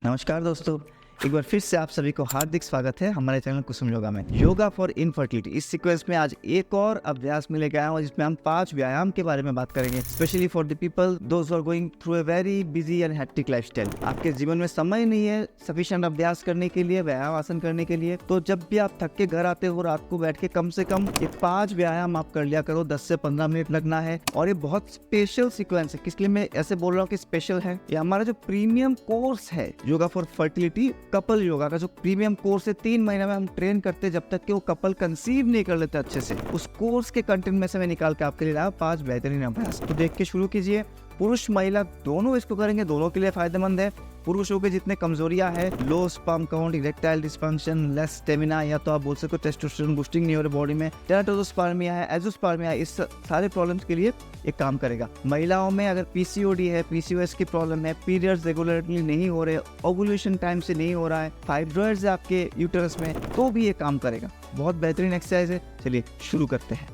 नमस्कार दोस्तों, एक बार फिर से आप सभी को हार्दिक स्वागत है हमारे चैनल कुसुम योगा में। योगा फॉर इनफर्टिलिटी इस सीक्वेंस में आज एक और अभ्यास में लेके आया हूँ जिसमें हम 5 व्यायाम के बारे में बात करेंगे, specially for the people those are going through a very busy and hectic lifestyle. आपके जीवन में समय नहीं है सफिशिएंट अभ्यास करने के लिए, व्यायाम आसन करने के लिए, तो जब भी आप थक के घर आते हो रात को बैठ के कम से कम ये 5 व्यायाम आप कर लिया करो। 10 से 15 मिनट लगना है और ये बहुत स्पेशल सीक्वेंस है। किस लिए मैं ऐसे बोल रहा हूँ कि स्पेशल है? ये हमारा जो प्रीमियम कोर्स है yoga for fertility couple yoga का, जो प्रीमियम कोर्स है 3 महीने में हम ट्रेन करते हैं जब तक कि वो कपल कंसीव नहीं कर लेते अच्छे से। उस कोर्स के कंटेंट में से मैं निकाल के आपके लिए लाया 5 बेहतरीन अभ्यास। तो देख के शुरू कीजिए। पुरुष महिला दोनों इसको करेंगे, दोनों के लिए फायदेमंद है। पुरुषों के जितने कमजोरियां है, low sperm count, erectile dysfunction, less stamina, या तो आप बोल सकते हो टेस्टोस्टेरोन बूस्टिंग नहीं हो रही बॉडी में, टेराटोजोस्पर्मिया है, एजोस्पर्मिया है, इस सारे प्रॉब्लम्स के लिए एक काम करेगा। महिलाओं में अगर पीसीओडी है, पीसीओएस की प्रॉब्लम है, पीरियड्स रेगुलरली नहीं हो रहे, ओवुलेशन टाइम से नहीं हो रहा है, फाइब्रॉइड्स है आपके यूटरस में, तो भी ये काम करेगा। बहुत बेहतरीन एक्सरसाइज है। चलिए शुरू करते हैं।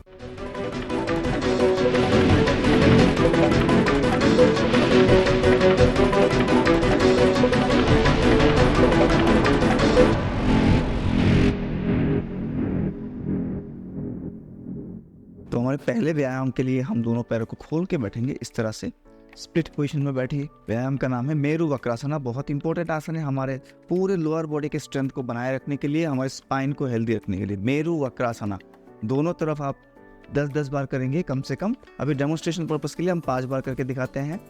तो हमारे पहले व्यायाम के लिए हम दोनों पैरों को खोल के बैठेंगे इस तरह से, स्प्लिट पोजीशन में बैठिए। व्यायाम का नाम है मेरु वक्रासना। बहुत इंपॉर्टेंट आसन है हमारे पूरे लोअर बॉडी के स्ट्रेंथ को बनाए रखने के लिए, हमारे स्पाइन को हेल्दी रखने के लिए। मेरु वक्रासना दोनों तरफ आप 10-10 बार करेंगे कम से कम। अभी डेमोन्स्ट्रेशन पर्पस के लिए हम 5 बार करके दिखाते हैं।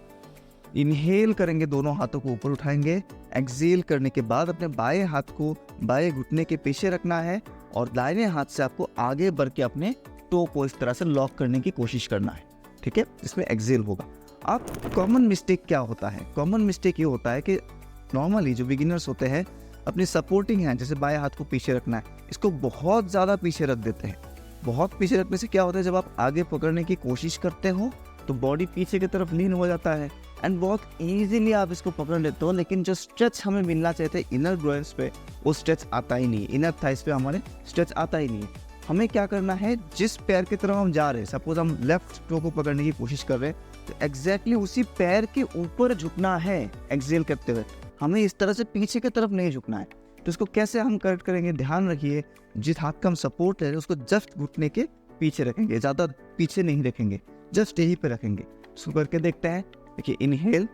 इनहेल करेंगे, दोनों हाथों को ऊपर उठाएंगे। एक्सहेल करने के बाद अपने बाएं हाथ को बाएं घुटने के पीछे रखना है और दाहिने हाथ से आपको आगे बढ़ के अपने टो को इस तरह से लॉक करने की कोशिश करना है। ठीक है, इसमें एक्सहेल होगा। अब कॉमन मिस्टेक क्या होता है? कॉमन मिस्टेक ये होता है कि नॉर्मली जो बिगिनर्स होते हैं अपनी सपोर्टिंग हैंड, जैसे बाएं हाथ को पीछे रखना है, इसको बहुत ज़्यादा पीछे रख देते हैं। बहुत पीछे रखने से क्या होता है, जब आप आगे पकड़ने की कोशिश करते हो तो बॉडी पीछे की तरफ लीन हो जाता है एंड बहुत इजीली आप इसको पकड़ लेते हो, लेकिन जो स्ट्रेच हमें मिलना चाहिए था इनर ग्रोइन्स पे, वो स्ट्रेच आता ही नहीं है। इनर थाइस पे हमारे स्ट्रेच आता ही नहीं है। हमें क्या करना है, जिस पैर की तरफ हम जा रहे हैं, सपोज हम लेफ्ट टो को पकड़ने की कोशिश कर रहे हैं, तो एग्जैक्टली उसी पैर के ऊपर झुकना है एक्सहेल करते हुए। हमें इस तरह से पीछे की तरफ नहीं झुकना है। तो इसको कैसे हम करेक्ट करेंगे? ध्यान रखिए, जिस हाथ का हम सपोर्ट ले रहे हैं उसको जस्ट घुटने के पीछे रखेंगे, ज़्यादा पीछे नहीं रखेंगे, जस्ट यहीं पे रखेंगे। इसको करके देखते हैं। देखिए, इनहेल,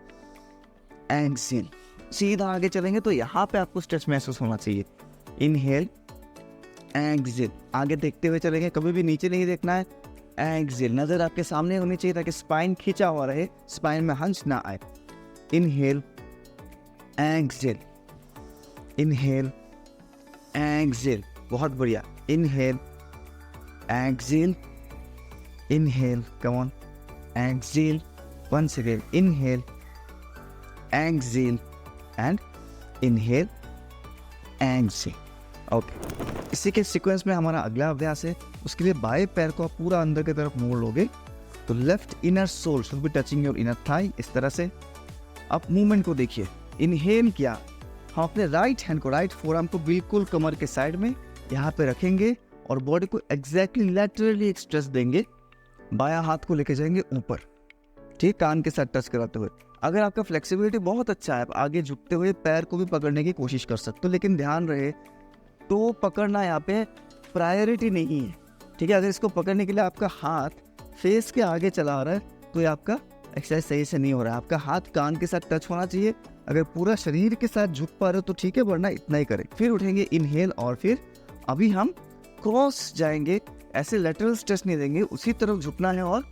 एक्सहेल, सीधा आगे चलेंगे तो यहाँ पे आपको स्ट्रेच महसूस होना चाहिए। इनहेल, एक्सहेल, आगे देखते हुए चलेंगे, कभी भी नीचे नहीं देखना है। एक्सहेल, नजर आपके सामने होनी चाहिए ताकि स्पाइन खींचा हुआ रहे, स्पाइन में हंस ना आए। इनहेल, एक्सहेल, इनहेल, एक्सहेल, बहुत बढ़िया। Inhale, exhale, inhale, come on, exhale, once again, inhale, exhale and inhale, exhale. Okay, इसी के सीक्वेंस में हमारा अगला अभ्यास है। उसके लिए बाएं पैर को आप पूरा अंदर की तरफ मोड़ लोगे तो left inner sole should be touching your inner thigh, इस तरह से। आप मूवमेंट को देखिए। इनहेल किया, हम अपने राइट हैंड को, राइट फोरआर्म को बिल्कुल कमर के साइड में यहाँ पे रखेंगे और बॉडी को एग्जैक्टली लैटरली एक स्ट्रेच देंगे। बाया हाथ को लेके जाएंगे ऊपर, ठीक, कान के साथ टच कराते हुए। अगर आपका फ्लेक्सिबिलिटी बहुत अच्छा है, आप आगे झुकते हुए पैर को भी पकड़ने की कोशिश कर सकते हो, लेकिन ध्यान रहे तो पकड़ना यहाँ पे प्रायोरिटी नहीं है। ठीक है, अगर इसको पकड़ने के लिए आपका हाथ फेस के आगे चला रहा है तो ये आपका एक्सरसाइज सही से नहीं हो रहा है। आपका हाथ कान के साथ टच होना चाहिए। अगर पूरा शरीर के साथ झुक पा रहे हो तो ठीक है, वरना इतना ही करें। फिर उठेंगे, इनहेल, और फिर अभी हम क्रॉस जाएंगे, ऐसे लेटरल स्ट्रेच नहीं देंगे, उसी तरफ झुकना है और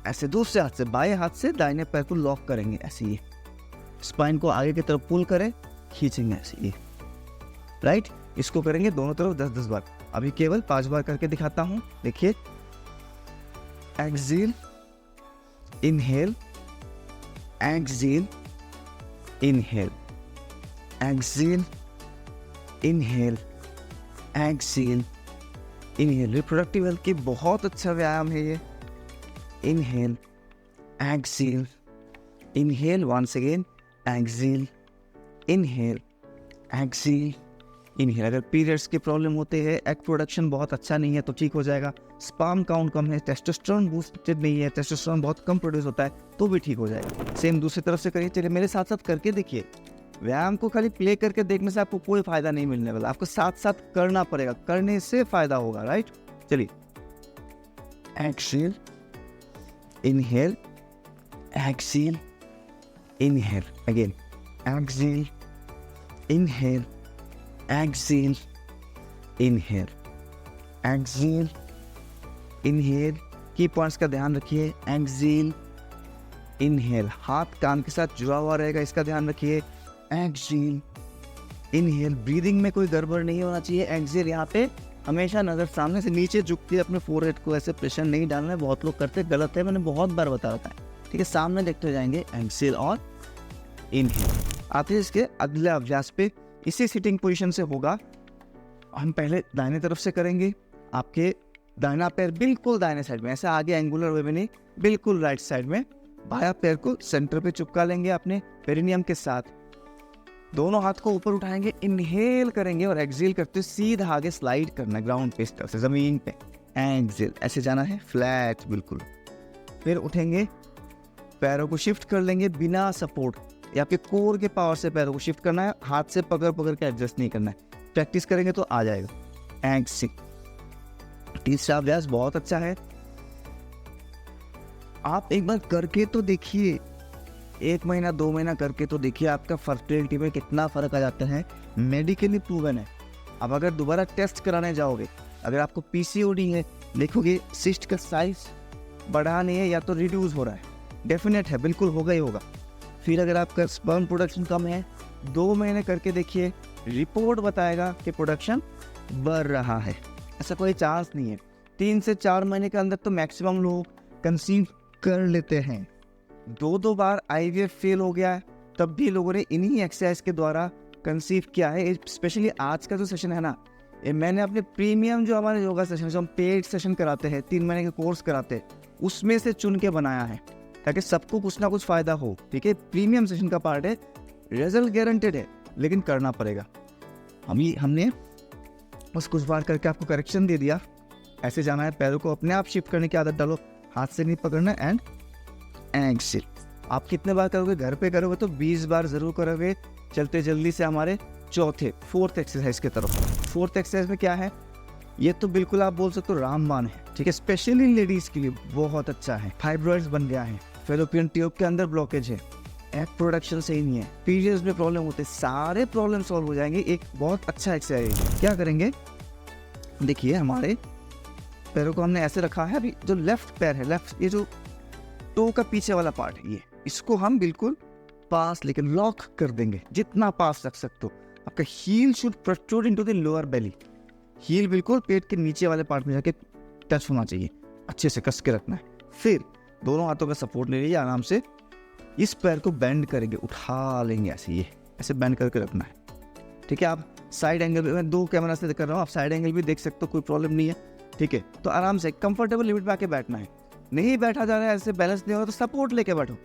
ऐसे दूसरे हाथ से, बाएं हाथ से दाहिने पैर को लॉक करेंगे, ऐसे ये स्पाइन को आगे की तरफ पुल करें, खींचेंगे ऐसे ये, राइट। इसको करेंगे दोनों तरफ 10-10 बार। अभी केवल 5 बार करके दिखाता हूं। देखिए, exhale, inhale, exhale, inhale, exhale, inhale, exhale, inhale. Reproductive health की बहुत अच्छा व्यायाम है ये। Inhale, exhale, inhale once again, exhale, inhale, exhale, inhale। अगर पीरियड्स की प्रॉब्लम होते हैं, एग प्रोडक्शन बहुत अच्छा नहीं है तो ठीक हो जाएगा। स्पर्म काउंट कम है, टेस्टोस्टेरोन बूस्टेड नहीं है, टेस्टोस्टेरोन बहुत कम प्रोड्यूस होता है तो भी ठीक हो जाएगा। सेम दूसरी तरफ से करिए। चलिए मेरे साथ साथ करके देखिए। व्यायाम को खाली प्ले करके देखने से आपको कोई फायदा नहीं मिलने वाला, आपको साथ साथ करना पड़ेगा, करने से फायदा होगा, राइट। चलिए, exhale, inhale, exhale, inhale, again exhale, inhale, exhale, inhale, exhale, inhale. Key points का ध्यान रखिए, एक्सेल, इनहेल, हाथ कान के साथ जुड़ा हुआ रहेगा, इसका ध्यान रखिए, एक्सेल, इनहेल। ब्रीदिंग में कोई गड़बड़ नहीं होना चाहिए। एक्सेल, यहाँ पे हमेशा नज़र सामने से नीचे झुकती है, अपने फोरहेड को ऐसे प्रेशर नहीं डालना है, बहुत लोग करते, गलत है, मैंने बहुत बार बता रखा है, ठीक है। सामने देखते जाएंगे, एक्सेल और इनहेल। आते हैं इसके अगले अभ्यास पे, इसी सिटिंग पोजीशन से होगा। हम पहले दाहिने तरफ से करेंगे, आपके दाहिना पैर बिल्कुल दाहिने साइड में, ऐसा आगे एंगुलर वे में नहीं, बिल्कुल राइट साइड में। बायां पैर को सेंटर पे चिपका लेंगे अपने पेरिनियम के साथ, दोनों हाथ को ऊपर उठाएंगे, इनहेल करेंगे और एक्सेल करते हुए सीधा आगे स्लाइड करना ग्राउंड पे, इस तरफ से जमीन पे, एक्सेल, ऐसे जाना है फ्लैट बिल्कुल। फिर उठेंगे, पैरों को शिफ्ट कर लेंगे बिना सपोर्ट, या आपके कोर के पावर से पैरों को शिफ्ट करना है, हाथ से पकड़ पकड़ के एडजस्ट नहीं करना है। प्रैक्टिस करेंगे तो आ जाएगा। एक्सेल। तीसरा अभ्यास बहुत अच्छा है, आप एक बार करके तो देखिए, 1 महीना 2 महीना करके तो देखिए, आपका फर्टिलिटी में कितना फर्क आ जाता है, मेडिकली प्रूवन है। अब अगर दोबारा टेस्ट कराने जाओगे, अगर आपको पीसीओडी है, देखोगे सिस्ट का साइज बढ़ा नहीं है या तो रिड्यूस हो रहा है, डेफिनेट है, बिल्कुल होगा ही होगा। फिर अगर आपका स्पर्म प्रोडक्शन कम है, 2 महीने करके देखिए, रिपोर्ट बताएगा कि प्रोडक्शन बढ़ रहा है, ऐसा कोई चांस नहीं है। 3 से 4 महीने के अंदर तो मैक्सिमम लोग कंसीव कर लेते हैं। 2 बार आईवीएफ फेल हो गया है, तब भी लोगों ने इन्हीं एक्सरसाइज के द्वारा कंसीव किया है। स्पेशली आज का जो सेशन है ना, ये मैंने अपने प्रीमियम जो हमारे योगा सेशन, जो हम पेड सेशन कराते हैं, 3 महीने के कोर्स कराते हैं, उसमें से चुन के बनाया है, ताकि सबको कुछ ना कुछ फायदा हो, ठीक है। प्रीमियम सेशन का पार्ट है, रिजल्ट गारंटेड है, लेकिन करना पड़ेगा। हमने बस कुछ बार करके आपको करेक्शन दे दिया, ऐसे जाना है, पैरों को अपने आप शिफ्ट करने की आदत डालो, हाथ से नहीं पकड़ना, एंड एक्सेल। आप कितने बार करोगे, घर पे करोगे तो 20 बार जरूर करोगे। चलते जल्दी से हमारे फोर्थ एक्सरसाइज की तरफ। फोर्थ एक्सरसाइज में क्या है, ये तो बिल्कुल आप बोल सकते हो रामबाण है, ठीक है, स्पेशली लेडीज के लिए बहुत अच्छा है। फाइब्रॉइड्स बन गया है, फेलोपियन ट्यूब के अंदर ब्लॉकेज है, एग प्रोडक्शन सही नहीं है, पीरियड्स में प्रॉब्लम होते हैं, सारे प्रॉब्लम सॉल्व हो जाएंगे। एक बहुत अच्छा एक्सरसाइज है। क्या करेंगे, देखिए हमारे पैरों को हमने ऐसे रखा है, अभी जो लेफ्ट पैर है, लेफ्ट ये जो टो का पीछे वाला पार्ट है, ये इसको हम बिल्कुल पास लेकर लॉक कर देंगे, जितना पास रख सकते हो। आपका heel should protrude into the lower belly, heel बिल्कुल पेट के नीचे वाले पार्ट में जाके टच होना चाहिए, अच्छे से कस के रखना है। फिर दोनों हाथों का सपोर्ट ले लीजिए, आराम से इस पैर को बेंड करेंगे, उठा लेंगे ऐसे, ये ऐसे बेंड करके रखना है, ठीक है। आप साइड एंगल भी, मैं 2 कैमरा से कर रहा हूँ, आप साइड एंगल भी देख सकते हो, कोई प्रॉब्लम नहीं है, ठीक है। तो आराम से कंफर्टेबल लिमिट में आके बैठना है, नहीं बैठा जा रहा है, ऐसे बैलेंस नहीं होगा तो सपोर्ट लेके बैठो,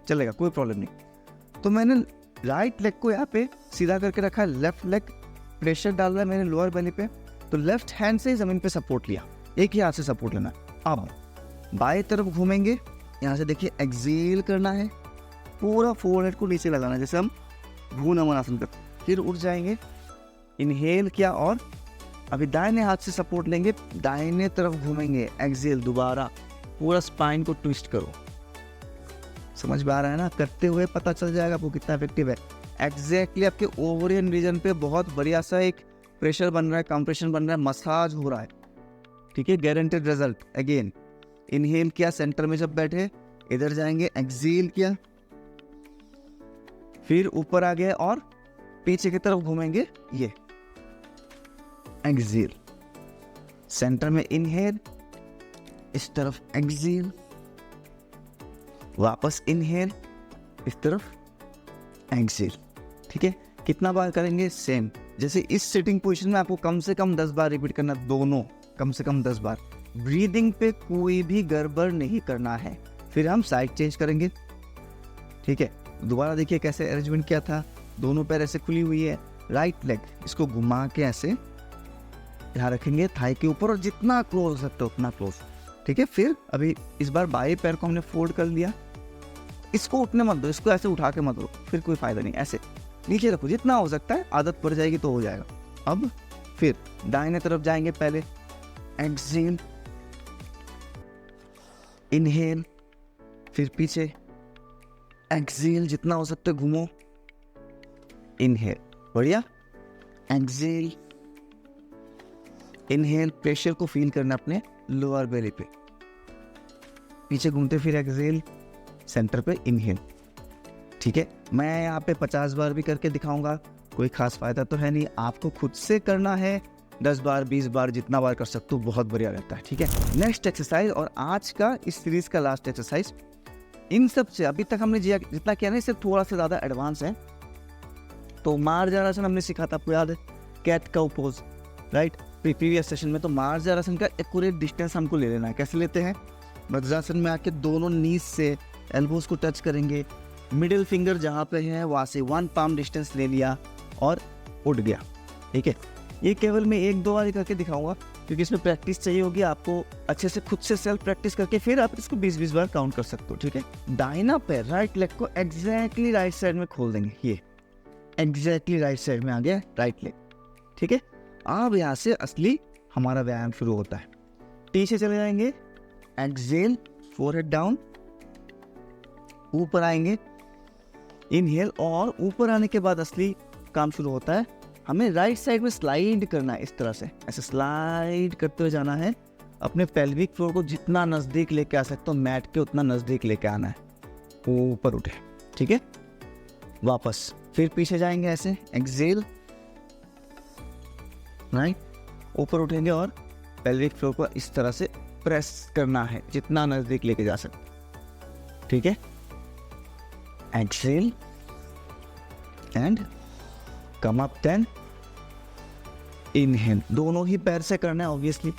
चलेगा, कोई प्रॉब्लम नहीं। तो मैंने राइट लेग को यहाँ पे सीधा करके रखा है, लेफ्ट लेग प्रेशर डाल रहा है मैंने लोअर बेली पे, तो लेफ्ट हैंड से ही जमीन पे सपोर्ट लिया, एक ही हाथ से सपोर्ट लेना है। अब बाएं तरफ घूमेंगे, यहाँ से देखिए एक्सेल करना है, पूरा फोरहेड को नीचे लगाना है, जैसे हम भ्रूण आसन करते, फिर उठ जाएंगे, इनहेल किया और अभी दाहिने हाथ से सपोर्ट लेंगे, दाहिने तरफ घूमेंगे, एक्सेल, दोबारा पूरा स्पाइन को ट्विस्ट करो। समझ में आ रहा है ना, करते हुए पता चल जाएगा आपको कितना इफेक्टिव है। एग्जैक्टली आपके ओवरियन रीजन पे बहुत बढ़िया सा एक प्रेशर बन रहा है, कंप्रेशन बन रहा है, मसाज हो रहा है, ठीक है, गारंटेड रिजल्ट। अगेन इनहेल किया, सेंटर में जब बैठे इधर जाएंगे, एक्सेल किया, फिर ऊपर आ गए और पीछे की तरफ घूमेंगे, ये एक्सेल, सेंटर में इनहेल, इस तरफ एक्सेल, वापस इनहेल, इस तरफ एक्सेल, ठीक है। कितना बार करेंगे, सेम जैसे इस सिटिंग पोजीशन में आपको कम से कम 10 बार रिपीट करना, दोनों कम से कम 10 बार। ब्रीदिंग पे कोई भी गड़बड़ नहीं करना है। फिर हम साइड चेंज करेंगे, ठीक है। दोबारा देखिए कैसे अरेंजमेंट किया था, दोनों पैर ऐसे खुली हुई है, राइट लेग इसको घुमा के ऐसे यहाँ रखेंगे थाई के ऊपर, और जितना क्लोज हो सकता है उतना क्लोज, ठीक है। फिर अभी इस बार बाएं पैर को हमने फोल्ड कर लिया, इसको उठने मत दो, इसको ऐसे उठा के मत दो, फिर कोई फायदा नहीं, ऐसे नीचे रखो जितना हो सकता है, आदत पड़ जाएगी तो हो जाएगा। अब फिर दाहिने तरफ जाएंगे, पहले एक्सहेल, इनहेल, फिर पीछे एक्सहेल, जितना हो सकता है घूमो, इनहेल, बढ़िया, एक्सहेल, इनहेल, प्रेशर को फील करना अपने लोअर बेली पे, पीछे घूमते फिर एक्सहेल, सेंटर पे इनहेल। ठीक है, मैं यहाँ पे 50 बार भी करके दिखाऊंगा, कोई खास फायदा तो है नहीं, आपको खुद से करना है 10 बार 20 बार जितना बार कर सकते हो, बहुत बढ़िया रहता है। ठीक है, नेक्स्ट एक्सरसाइज और आज का इस सीरीज का लास्ट एक्सरसाइज, इन सब से अभी तक हमने जितना किया ना, इससे थोड़ा सा ज़्यादा एडवांस है। तो मार्जारासन हमने सीखा था, आपको याद है, cat cow pose, right, previous session में। तो मार्जारासन का एक्यूरेट डिस्टेंस हमको ले लेना है। कैसे लेते हैं? वज्रासन में आके दोनों नीज से एल्बोज को टच करेंगे, मिडिल फिंगर जहाँ पे है वहाँ से 1 पाम डिस्टेंस ले लिया और उठ गया। ठीक है, ये केवल मैं 1-2 बार करके दिखाऊंगा, क्योंकि इसमें प्रैक्टिस चाहिए होगी आपको अच्छे से, खुद से सेल्फ प्रैक्टिस करके फिर आप इसको 20-20 बार काउंट कर सकते हो। ठीक है, दाहिना पैर राइट लेग को एग्जैक्टली राइट साइड में खोल देंगे, ये एग्जैक्टली राइट साइड में आ गया राइट लेग। ठीक है, अब यहाँ से असली हमारा व्यायाम शुरू होता है। टी से चले जाएंगे, एक्सहेल, फोरहेड डाउन, ऊपर आएंगे, इनहेल, और ऊपर आने के बाद असली काम शुरू होता है। हमें राइट साइड में स्लाइड करना है, इस तरह से ऐसे स्लाइड करते हुए जाना है, अपने पेल्विक फ्लोर को जितना नज़दीक लेके आ सकते हो मैट के, उतना नज़दीक लेके आना है, ऊपर उठे। ठीक है, वापस फिर पीछे जाएंगे ऐसे, एक्सहेल, राइट, ऊपर उठेंगे और पेल्विक फ्लोर को इस तरह से प्रेस करना है, जितना नज़दीक लेके जा सकते। ठीक है, exhale and come up, 10 inhale, दोनों ही पैर से करना है ऑब्वियसली।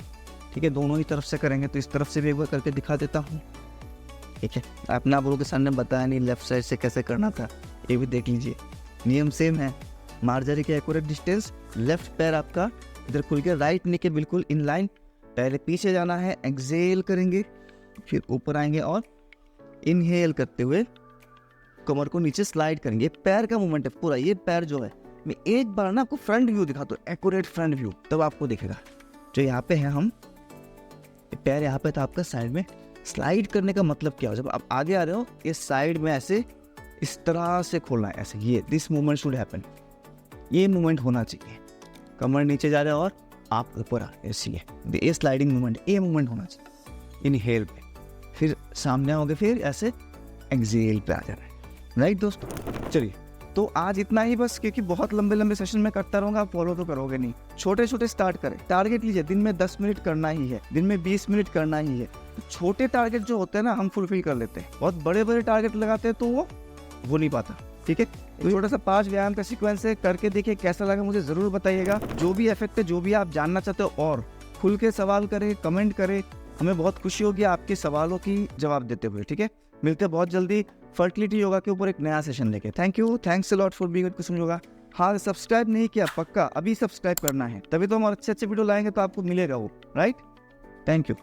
ठीक है, दोनों ही तरफ से करेंगे, तो इस तरफ से भी एक बार करके दिखा देता हूँ। ठीक है, अपना बोलो कि सर ने बताया नहीं लेफ्ट साइड से कैसे करना था, ये भी देख लीजिए, नियम सेम है। मार्जरी के एक्यूरेट डिस्टेंस, लेफ्ट पैर आपका इधर खुल के, राइट नी के बिल्कुल इन लाइन, पहले पीछे जाना है, एक्सहेल करेंगे, फिर ऊपर आएंगे और इनहेल करते हुए कमर को नीचे स्लाइड करेंगे। पैर का मूवमेंट है पूरा, ये पैर जो है, मैं एक बार ना आपको फ्रंट व्यू दिखाता हूँ, एक्यूरेट फ्रंट व्यू, तब आपको दिखेगा। जो यहाँ पे है, हम पैर यहाँ पे था आपका साइड में, स्लाइड करने का मतलब क्या हो, जब आप आगे आ रहे हो ये साइड में ऐसे इस तरह से खोलना है, ऐसे, ये दिस मूवमेंट शुड हैपन, ये मूवमेंट होना चाहिए। कमर नीचे जा रहे हो और आप ऊपर आ रहे हो, ऐसी है ये स्लाइडिंग मूवमेंट, ये मूवमेंट होना चाहिए इनहेल पे, फिर सामने आओगे, फिर ऐसे एक्सहेल पे आ जाना है। राइट दोस्तों, चलिए तो आज इतना ही बस, क्योंकि बहुत लंबे लंबे सेशन में करता रहूँगा, आप फॉलो तो करोगे नहीं। छोटे छोटे स्टार्ट करें, टारगेट लीजिए, दिन में 10 मिनट करना ही है, दिन में 20 मिनट करना ही है। तो छोटे टारगेट जो होते हैं ना, हम फुलफिल कर लेते हैं, बहुत बड़े बड़े टारगेट लगाते हैं तो वो हो नहीं पाता। ठीक है, तो छोटा सा 5 व्यायाम का सीक्वेंस है, करके देखिए कैसा लगा, मुझे जरूर बताइएगा। जो भी इफेक्ट है, जो भी आप जानना चाहते हो, और खुल के सवाल करें, कमेंट करें, हमें बहुत खुशी होगी आपके सवालों की जवाब देते हुए। ठीक है, मिलते हैं बहुत जल्दी फर्टिलिटी योगा के ऊपर एक नया सेशन लेके। Thank you, thanks a lot for being with Kusum Yoga. हाँ, सब्सक्राइब नहीं किया, पक्का अभी सब्सक्राइब करना है, तभी तो हम अच्छे अच्छे वीडियो लाएंगे, तो आपको मिलेगा वो। Right, thank you.